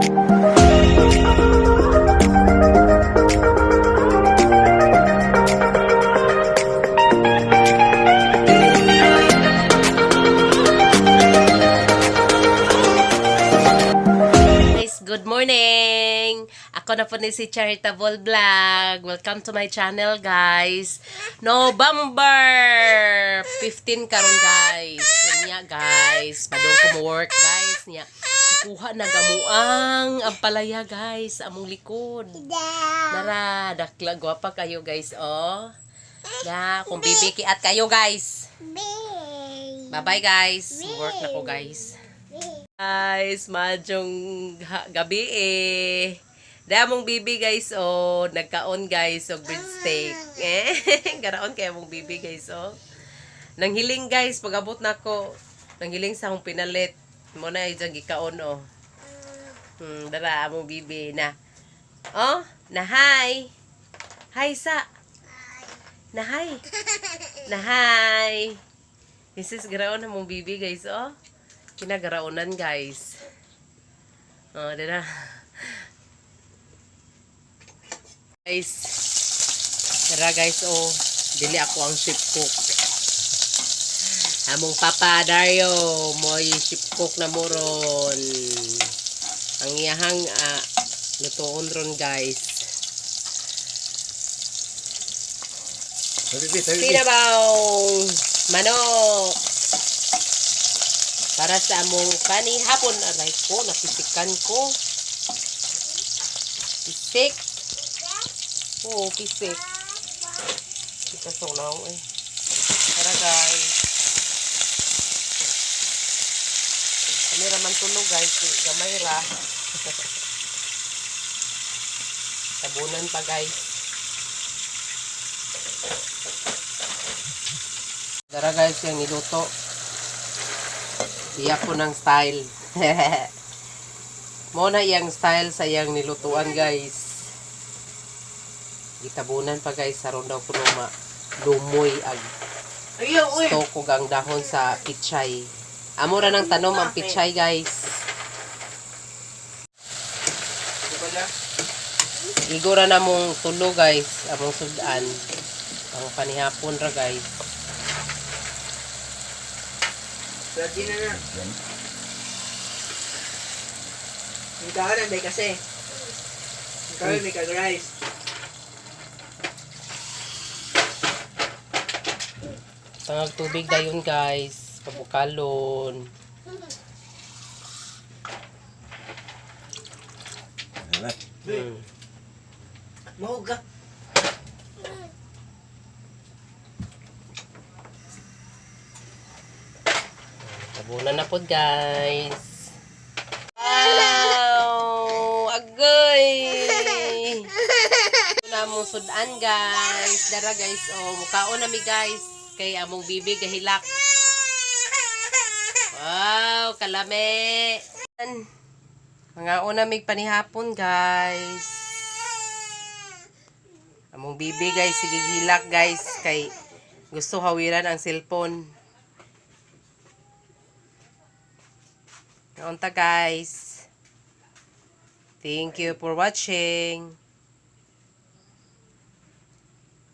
Good morning! Ako na po ni si Charitable Vlog. Welcome to my channel, guys. November 15 karon guys. Niya, guys. Padong ko mo work, guys. Niya. Ikuha na gamuang ang palaya, guys. Among likod. Nara, dakla. Gwapa kayo, guys. Oh. Ya, kung bibikiat kayo, guys. Bye-bye, guys. Work na ko, guys. Guys, madyong gabi eh. Dahil bibi guys, oh, nagkaon guys, oh, breadstick. Garaon kaya mong bibi guys, oh. Nanghiling guys, pag-abot na ko, nanghiling sa akong pinalit. Muna ay dyan gikaon, oh. Dara, among bibi na. Oh, na hi. Hi sa. Na hi. Na hi. This is garaon among bibi guys, oh. Kinagaraunan guys. Oh, dira. Guys. Dira guys, oh. Dili ako ang chef cook. Among Papa Dario, moy chef cook na moron. Ang iyahang lutoon ron guys. Sinabawng manok. Para sa among panihapon, aray ko, napisikan ko. Pisik. Oo, pisik. Kita solaw eh. Tara guys. Kamera man tulog guys. Gamay ra. Tabunan pa guys. Tara guys, yung niluto. Iyak ko ng style. Muna iyang style sa iyang nilutuan guys. Gitabunan pa guys. Saron daw ko lumoy ag stokog ang dahon sa pichay. Amura ng tanom ang pichay guys. Igura na mong tulo guys. Among sudan. Ang panihapon ra guys. Lagi na na. Yung daan may kasi. Yung kawin may kag-rice. Tangag tubig dayon guys. Pabukalon. Mahuga. Tabunan na po guys. Wow! Agoy! Ito na mong sudan guys. Dara guys. Oh, mukhaon na mi guys. Kay among bibi gahilak. Wow! Kalame! Mga una mig panihapon guys. Among bibi guys. Sige hilak guys. Kay gusto hawiran ang cellphone. Kaunta guys. Thank you for watching.